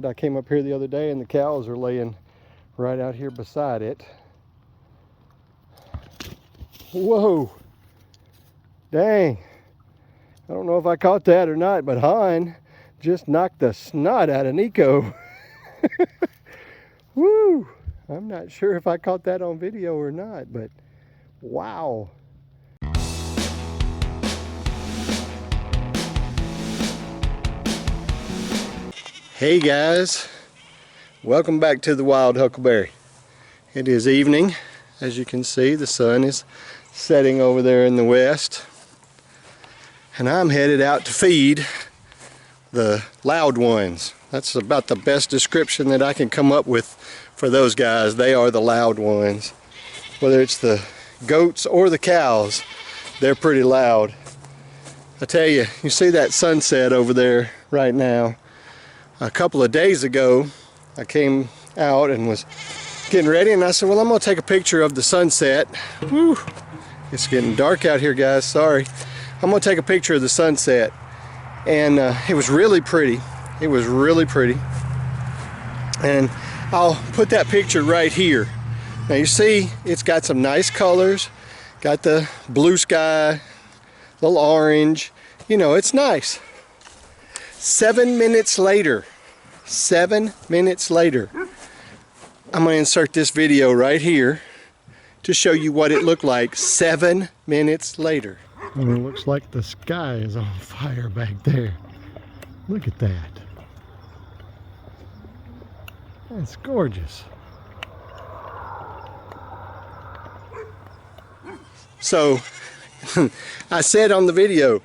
I came up here the other day and the cows are laying right out here beside it. Whoa, dang, I don't know if I caught that or not, but Han just knocked the snot out of Nico. Woo, I'm not sure if I caught that on video or not, but wow. Hey guys, welcome back to the Wild Huckleberry. It is evening. As you can see, the sun is setting over there in the west, and I'm headed out to feed the loud ones. That's about the best description that I can come up with for those guys. They are the loud ones. Whether it's the goats or the cows, they're pretty loud. I tell you, you see that sunset over there right now. A couple of days ago, I came out and was getting ready, and I said, well, I'm going to take a picture of the sunset. Whew. It's getting dark out here, guys. Sorry. I'm going to take a picture of the sunset. And it was really pretty. It was really pretty. And I'll put that picture right here. Now you see, it's got some nice colors. Got the blue sky, little orange. You know, it's nice. 7 minutes later, 7 minutes later, I'm going to insert this video right here to show you what it looked like 7 minutes later. And it looks like the sky is on fire back there. Look at that. That's gorgeous. So, I said on the video,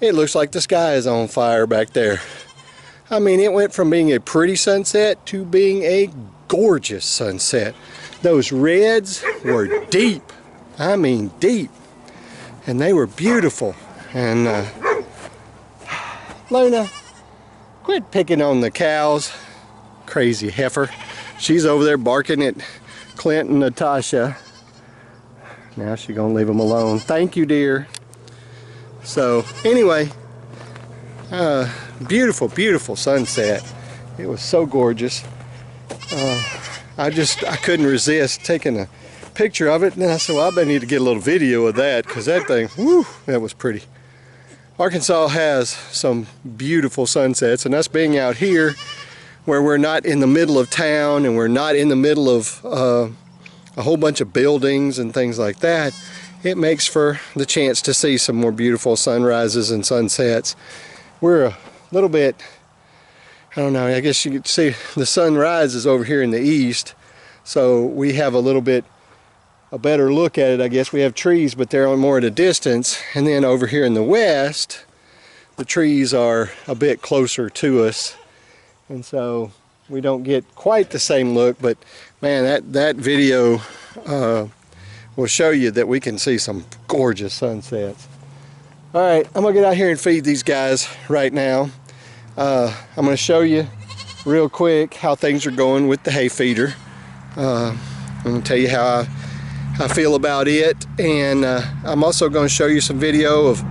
it looks like the sky is on fire back there. I mean, it went from being a pretty sunset to being a gorgeous sunset. Those reds were deep. I mean, deep. And they were beautiful. And Luna, quit picking on the cows. Crazy heifer. She's over there barking at Clint and Natasha. Now she's gonna leave them alone. Thank you, dear. So anyway, beautiful, beautiful sunset. It was so gorgeous. I couldn't resist taking a picture of it, and then I said, well, I bet I need to get a little video of that, because that thing, whew, that was pretty. Arkansas has some beautiful sunsets, and us being out here where we're not in the middle of town and we're not in the middle of a whole bunch of buildings and things like that, it makes for the chance to see some more beautiful sunrises and sunsets. We're a little bit, I don't know, I guess you could see the sun rises over here in the east, so we have a better look at it. I guess we have trees, but they're more at a distance, and then over here in the west, the trees are a bit closer to us, and so we don't get quite the same look. But man, that video will show you that we can see some gorgeous sunsets. All right, I'm gonna get out here and feed these guys right now. I'm gonna show you real quick how things are going with the hay feeder. I'm gonna tell you how I feel about it, and I'm also gonna show you some video of,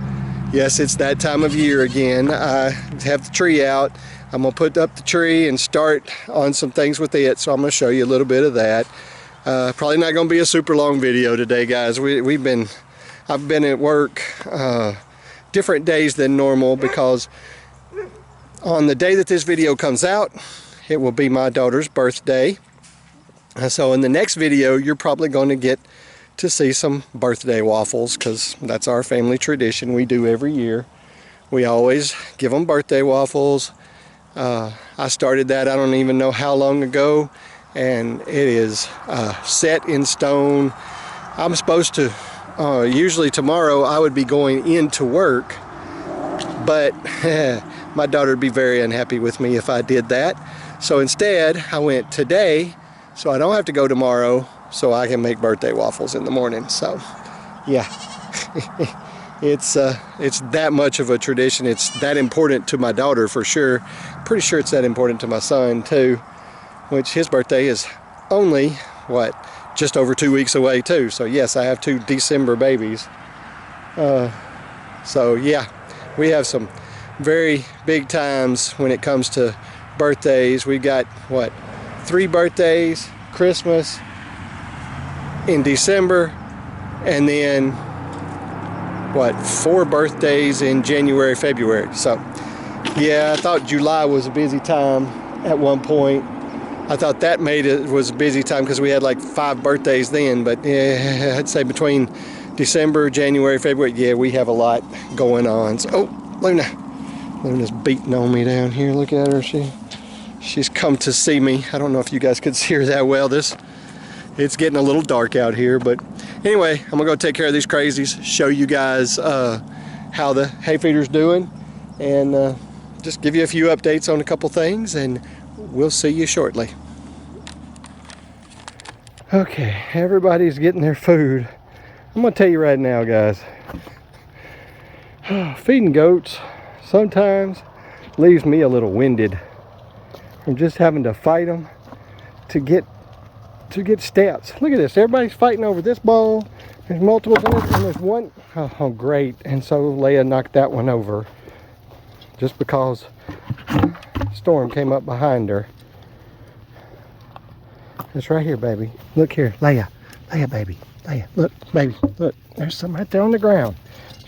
yes, it's that time of year again. I have the tree out. I'm gonna put up the tree and start on some things with it, so I'm gonna show you a little bit of that. Probably not going to be a super long video today, guys. I've been at work different days than normal, because on the day that this video comes out, it will be my daughter's birthday. So in the next video, you're probably going to get to see some birthday waffles, because that's our family tradition we do every year. We always give them birthday waffles. I started that, I don't even know how long ago. And it is set in stone. I'm supposed to, usually tomorrow I would be going into work, but my daughter would be very unhappy with me if I did that. So instead, I went today, so I don't have to go tomorrow, so I can make birthday waffles in the morning. So, yeah, it's that much of a tradition. It's that important to my daughter for sure. Pretty sure it's that important to my son too, which his birthday is only, what, just over 2 weeks away too. So yes, I have 2 December babies. So yeah, we have some very big times when it comes to birthdays. We got, what, 3 birthdays, Christmas in December, and then, what, 4 birthdays in January, February. So, yeah, I thought July was a busy time at one point. I thought that was a busy time because we had like 5 birthdays then, but yeah, I'd say between December, January, February, yeah, we have a lot going on. So, oh, Luna's beating on me down here. Look at her. She's come to see me. I don't know if you guys could see her that well. It's getting a little dark out here, but anyway, I'm gonna go take care of these crazies, show you guys how the hay feeder's doing, and just give you a few updates on a couple things, and we'll see you shortly. Okay, everybody's getting their food. I'm gonna tell you right now, guys, feeding goats sometimes leaves me a little winded from just having to fight them to get steps. Look at this, everybody's fighting over this bowl. There's multiples in it, and there's one. Oh, great. And so Leia knocked that one over just because Storm came up behind her. It's right here, baby. Look here, Leia, baby, Leia, look, baby, look. There's some right there on the ground.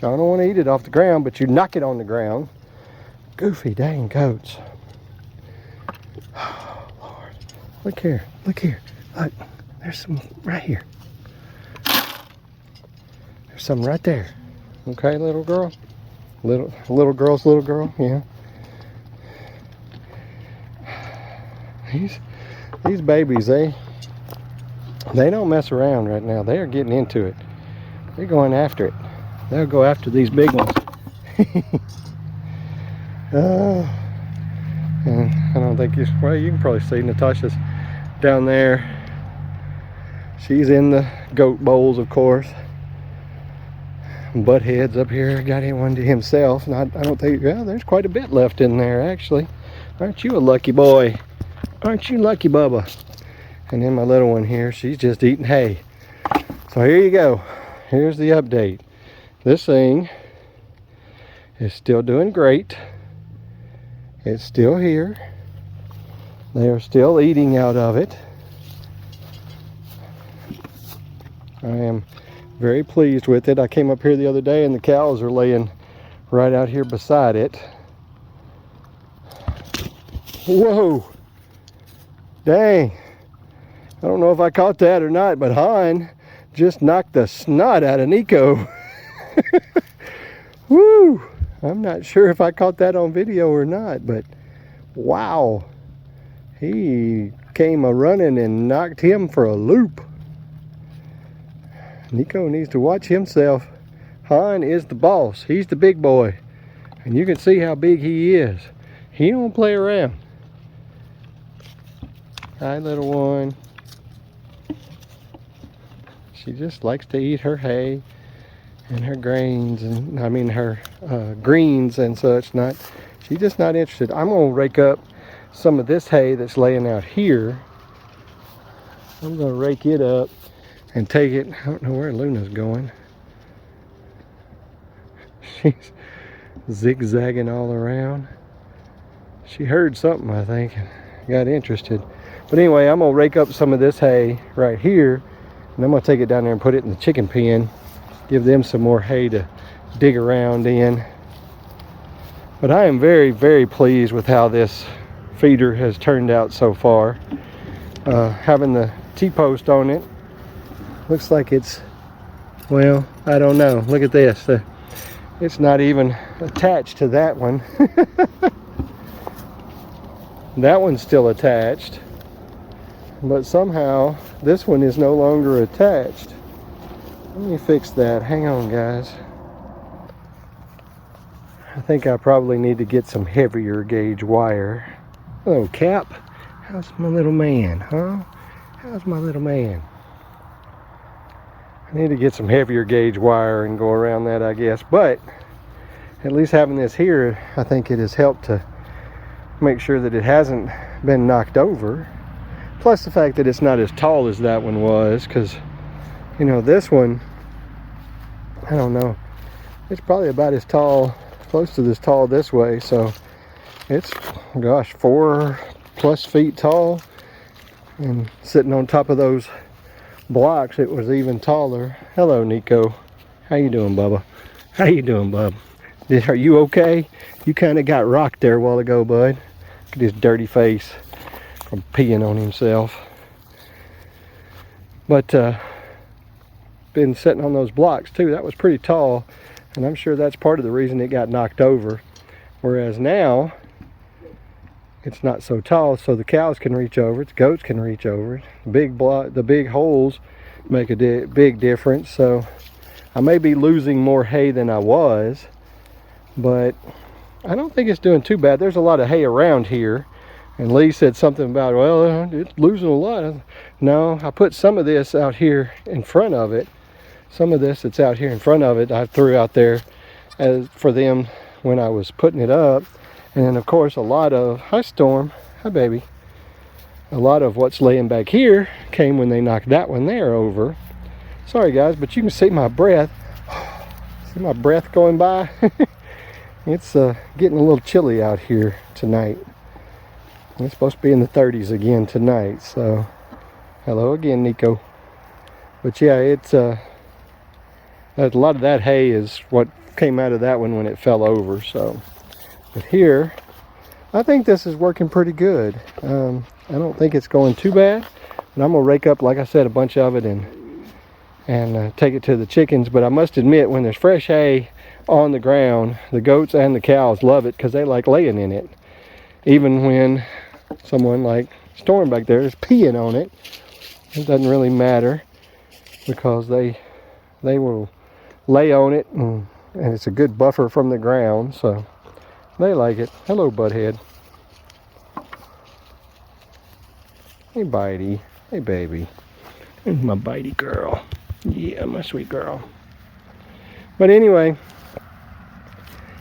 Y'all don't want to eat it off the ground, but you knock it on the ground. Goofy dang goats. Oh, Lord. Look here, look. There's some right here. There's some right there. Okay, little girl? Little girl, yeah. These babies, they don't mess around right now. They are getting into it. They're going after it. They'll go after these big ones. And I don't think you can probably see Natasha's down there. She's in the goat bowls, of course. Butt heads up here got him one to himself, and I don't think, well, there's quite a bit left in there actually. Aren't you a lucky boy? Aren't you lucky, Bubba? And then my little one here, she's just eating hay. So here you go. Here's the update. This thing is still doing great. It's still here. They are still eating out of it. I am very pleased with it. I came up here the other day and the cows are laying right out here beside it. Whoa! Dang! I don't know if I caught that or not, but Han just knocked the snot out of Nico. Woo! I'm not sure if I caught that on video or not, but wow! He came a-running and knocked him for a loop. Nico needs to watch himself. Han is the boss. He's the big boy. And you can see how big he is. He don't play around. Hi, little one. She just likes to eat her hay and her grains, and I mean her greens and such. She's just not interested. I'm gonna rake up some of this hay that's laying out here. I'm gonna rake it up and take it. I don't know where Luna's going. She's zigzagging all around. She heard something, I think, and got interested. But anyway, I'm gonna rake up some of this hay right here, and I'm gonna take it down there and put it in the chicken pen, give them some more hay to dig around in. But I am very, very pleased with how this feeder has turned out so far. Having the T-post on it, looks like it's, well, I don't know. Look at this. It's not even attached to that one. That one's still attached. But somehow this one is no longer attached. Let me fix that. Hang on, guys. I think I probably need to get some heavier gauge wire. Hello, Cap. How's my little man, huh? How's my little man? I need to get some heavier gauge wire and go around that, I guess. But at least having this here, I think it has helped to make sure that it hasn't been knocked over. Plus the fact that it's not as tall as that one was, because, you know, this one, I don't know, it's probably about as tall, close to this tall this way. So It's, gosh, 4+ feet tall, and sitting on top of those blocks it was even taller. Hello, Nico. How you doing, Bubba? How you doing, bub? Are you okay? You kind of got rocked there a while ago, bud. Look at his dirty face from peeing on himself. But been sitting on those blocks too. That was pretty tall, and I'm sure that's part of the reason it got knocked over. Whereas now it's not so tall, so the cows can reach over it, the goats can reach over it. The big holes make a big difference. So I may be losing more hay than I was, but I don't think it's doing too bad. There's a lot of hay around here, and Lee said something about, well, it's losing a lot. No, I put some of this out here in front of it. Some of this that's out here in front of it I threw out there as for them when I was putting it up. And then of course a lot of, hi Storm, hi baby, a lot of what's laying back here came when they knocked that one there over. Sorry guys, but you can see my breath. See my breath going by? It's getting a little chilly out here tonight. It's supposed to be in the 30s again tonight, so hello again, Nico. But yeah, it's a lot of that hay is what came out of that one when it fell over. So, but here, I think this is working pretty good. I don't think it's going too bad, but I'm gonna rake up, like I said, a bunch of it and take it to the chickens. But I must admit, when there's fresh hay on the ground, the goats and the cows love it because they like laying in it. Even when someone like Storm back there is peeing on it, it doesn't really matter because they will lay on it, and it's a good buffer from the ground, so they like it. Hello, butthead. Hey, Bitey. Hey, baby. Here's my Bitey girl. Yeah, my sweet girl. But anyway,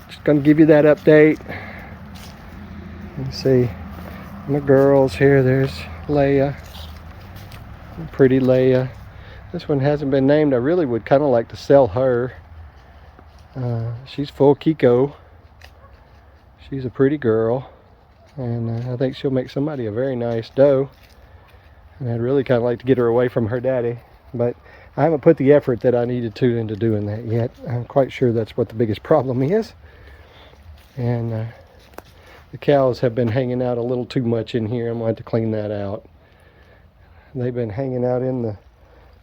just gonna give you that update. Let's see my girls here. There's Leia, pretty Leia. This one hasn't been named. I really would kind of like to sell her. She's full Kiko. She's a pretty girl, and I think she'll make somebody a very nice doe. And I'd really kind of like to get her away from her daddy, but I haven't put the effort that I needed to into doing that yet. I'm quite sure that's what the biggest problem is. And the cows have been hanging out a little too much in here. I'm going to have to clean that out. They've been hanging out in the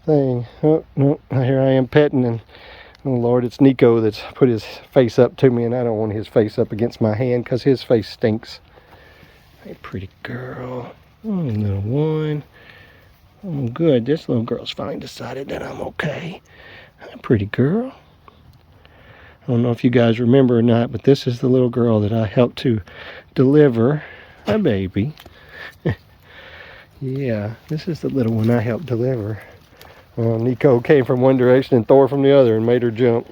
thing. Oh, no, here I am petting, and oh Lord, it's Nico that's put his face up to me, and I don't want his face up against my hand because his face stinks. Hey, pretty girl. Oh, little one. Oh, good. This little girl's finally decided that I'm okay. Hi, pretty girl. I don't know if you guys remember or not, but this is the little girl that I helped to deliver a baby. Yeah, this is the little one I helped deliver. Well, Nico came from one direction and Thor from the other and made her jump.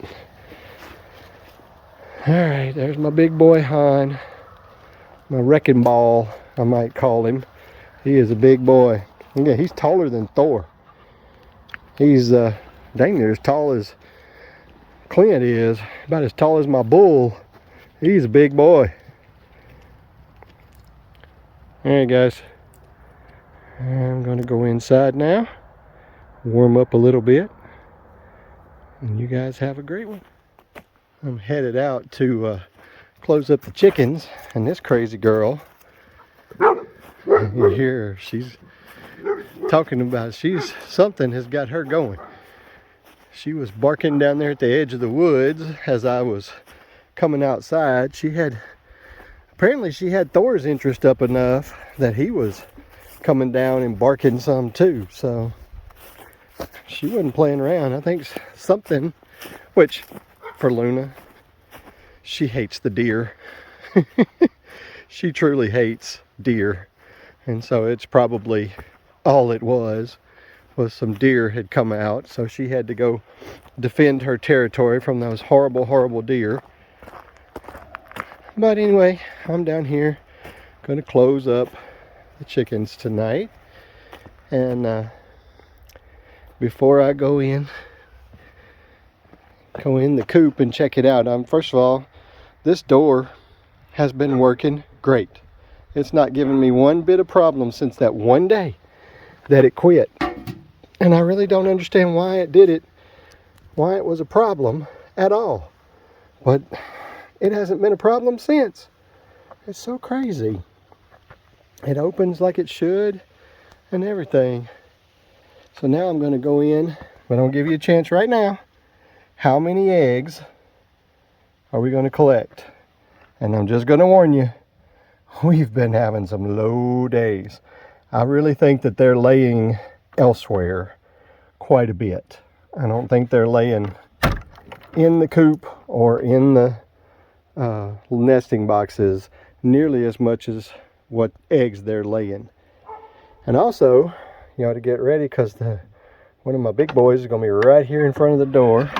Alright, there's my big boy Han. My wrecking ball, I might call him. He is a big boy. Yeah, he's taller than Thor. He's dang near as tall as Clint is. About as tall as my bull. He's a big boy. Alright guys, I'm going to go inside now, warm up a little bit, and you guys have a great one. I'm headed out to close up the chickens, and this crazy girl, you hear her, she's talking about, something has got her going. She was barking down there at the edge of the woods as I was coming outside. Apparently she had Thor's interest up enough that he was coming down and barking some too, so she wasn't playing around. I think something, which for Luna, she hates the deer. She truly hates deer, and so it's probably all it was some deer had come out, so she had to go defend her territory from those horrible deer. But anyway, I'm down here gonna close up the chickens tonight, and before I go in the coop and check it out, first of all, this door has been working great. It's not given me one bit of problem since that one day that it quit. And I really don't understand why it did it, why it was a problem at all. But it hasn't been a problem since. It's so crazy. It opens like it should and everything. So now I'm going to go in, but I'll give you a chance right now. How many eggs are we going to collect? And I'm just going to warn you, we've been having some low days. I really think that they're laying elsewhere quite a bit. I don't think they're laying in the coop or in the nesting boxes nearly as much as what eggs they're laying. And also, you ought to get ready because one of my big boys is going to be right here in front of the door.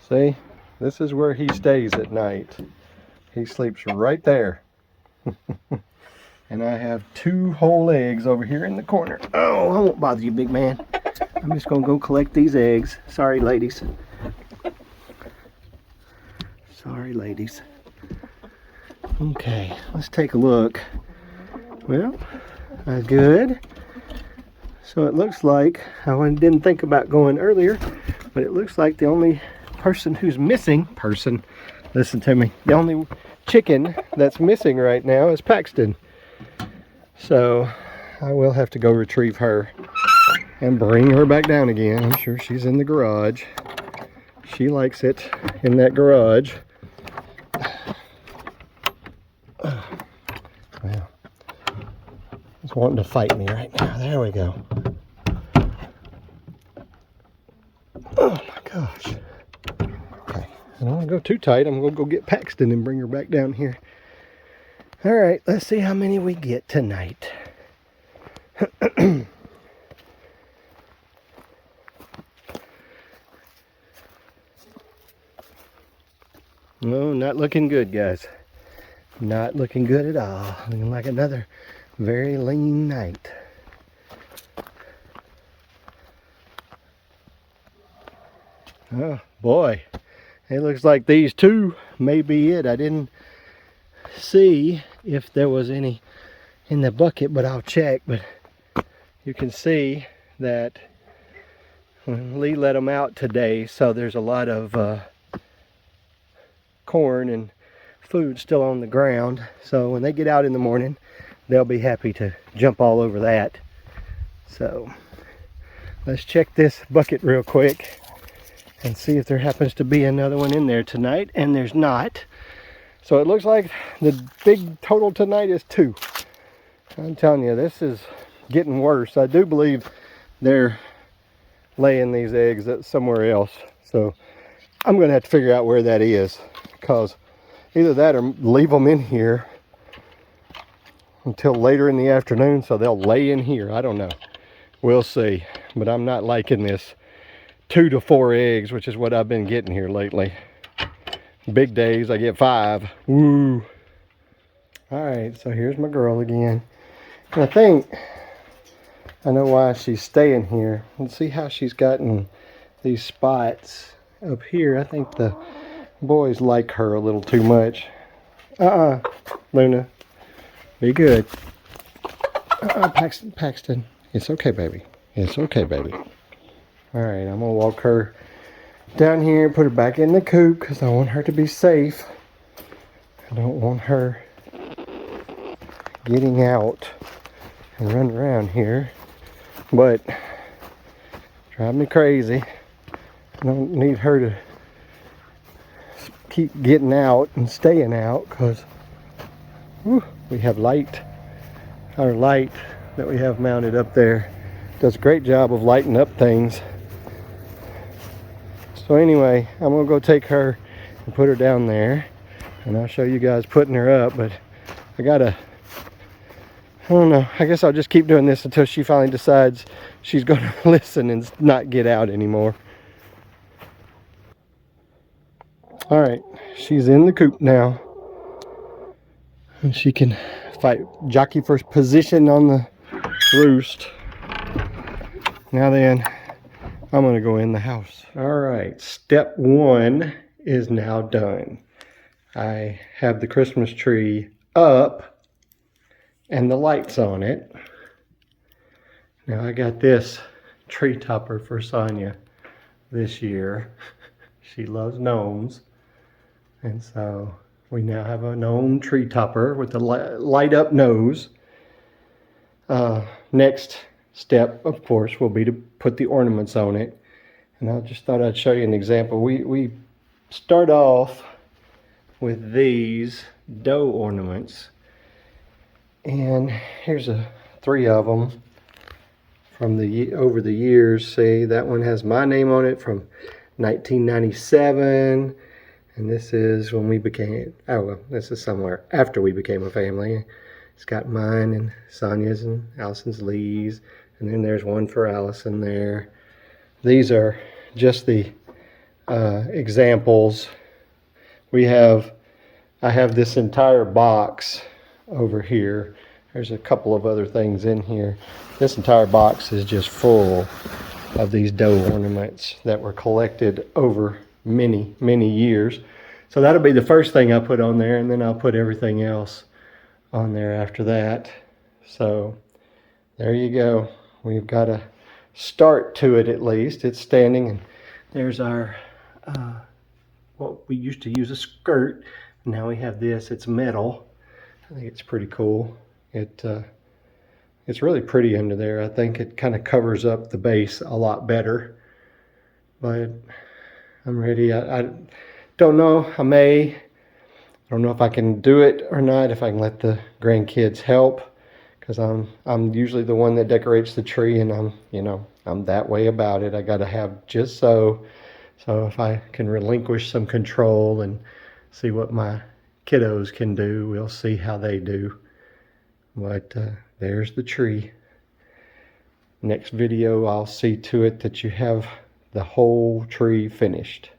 See, this is where he stays at night. He sleeps right there. And I have 2 whole eggs over here in the corner. Oh, I won't bother you, big man. I'm just going to go collect these eggs. Sorry, ladies. Sorry, ladies. Okay, let's take a look. Well, good. So it looks like, I didn't think about going earlier, but it looks like the only person who's missing, listen to me, the only chicken that's missing right now is Paxton. So I will have to go retrieve her and bring her back down again. I'm sure she's in the garage. She likes it in that garage. Well, he's wanting to fight me right now. There we go. Oh my gosh. Okay, I don't want to go too tight. I'm going to go get Paxton and bring her back down here. All right, let's see how many we get tonight. No, not looking good, guys. Not looking good at all. Looking like another very lean night. Oh boy, it looks like these 2 may be it. I didn't see if there was any in the bucket, but I'll check. But you can see that Lee let them out today, so there's a lot of corn and food still on the ground. So when they get out in the morning, they'll be happy to jump all over that. So let's check this bucket real quick and see if there happens to be another one in there tonight, and there's not. So it looks like the big total tonight is 2. I'm telling you, this is getting worse. I do believe they're laying these eggs somewhere else. So I'm going to have to figure out where that is, because either that or leave them in here until later in the afternoon so they'll lay in here. I don't know. We'll see. But I'm not liking this 2 to 4 eggs, which is what I've been getting here lately. Big days, I get 5. Woo! Alright, so here's my girl again. And I think I know why she's staying here. Let's see how she's gotten these spots up here. I think the boys like her a little too much. Luna. Be good. Paxton. It's okay, baby. It's okay, baby. Alright, I'm going to walk her down here and put her back in the coop because I want her to be safe. I don't want her getting out and running around here. But drive me crazy. I don't need her to keep getting out and staying out because we have light. Our light that we have mounted up there does a great job of lighting up things. So anyway, I'm gonna go take her and put her down there, and I'll show you guys putting her up. But I don't know, I guess I'll just keep doing this until she finally decides she's gonna listen and not get out anymore. All right, she's in the coop now, and she can jockey for position on the roost. Now then, I'm gonna go in the house. All right, step 1 is now done. I have the Christmas tree up and the lights on it. Now I got this tree topper for Sonia this year. She loves gnomes, and so we now have a gnome tree topper with a light up nose. Next step, of course, will be to put the ornaments on it. And I just thought I'd show you an example. We start off with these dough ornaments. And here's three of them from over the years. See, that one has my name on it from 1997. And this is when we became, oh well, this is somewhere after we became a family. It's got mine and Sonia's and Allison's Lee's. And then there's one for Allison there. These are just the examples. I have this entire box over here. There's a couple of other things in here. This entire box is just full of these dough ornaments that were collected over many, many years. So that'll be the first thing I put on there, and then I'll put everything else on there after that. So there you go. We've got a start to it at least. It's standing, and there's our what we used to use a skirt. Now we have this. It's metal. I think it's pretty cool. It's really pretty under there. I think it kind of covers up the base a lot better. But I'm ready. I don't know. I don't know if I can do it or not, if I can let the grandkids help, because I'm usually the one that decorates the tree, and I'm that way about it. I got to have just so if I can relinquish some control and see what my kiddos can do, we'll see how they do. But there's the tree. Next video, I'll see to it that you have the whole tree finished.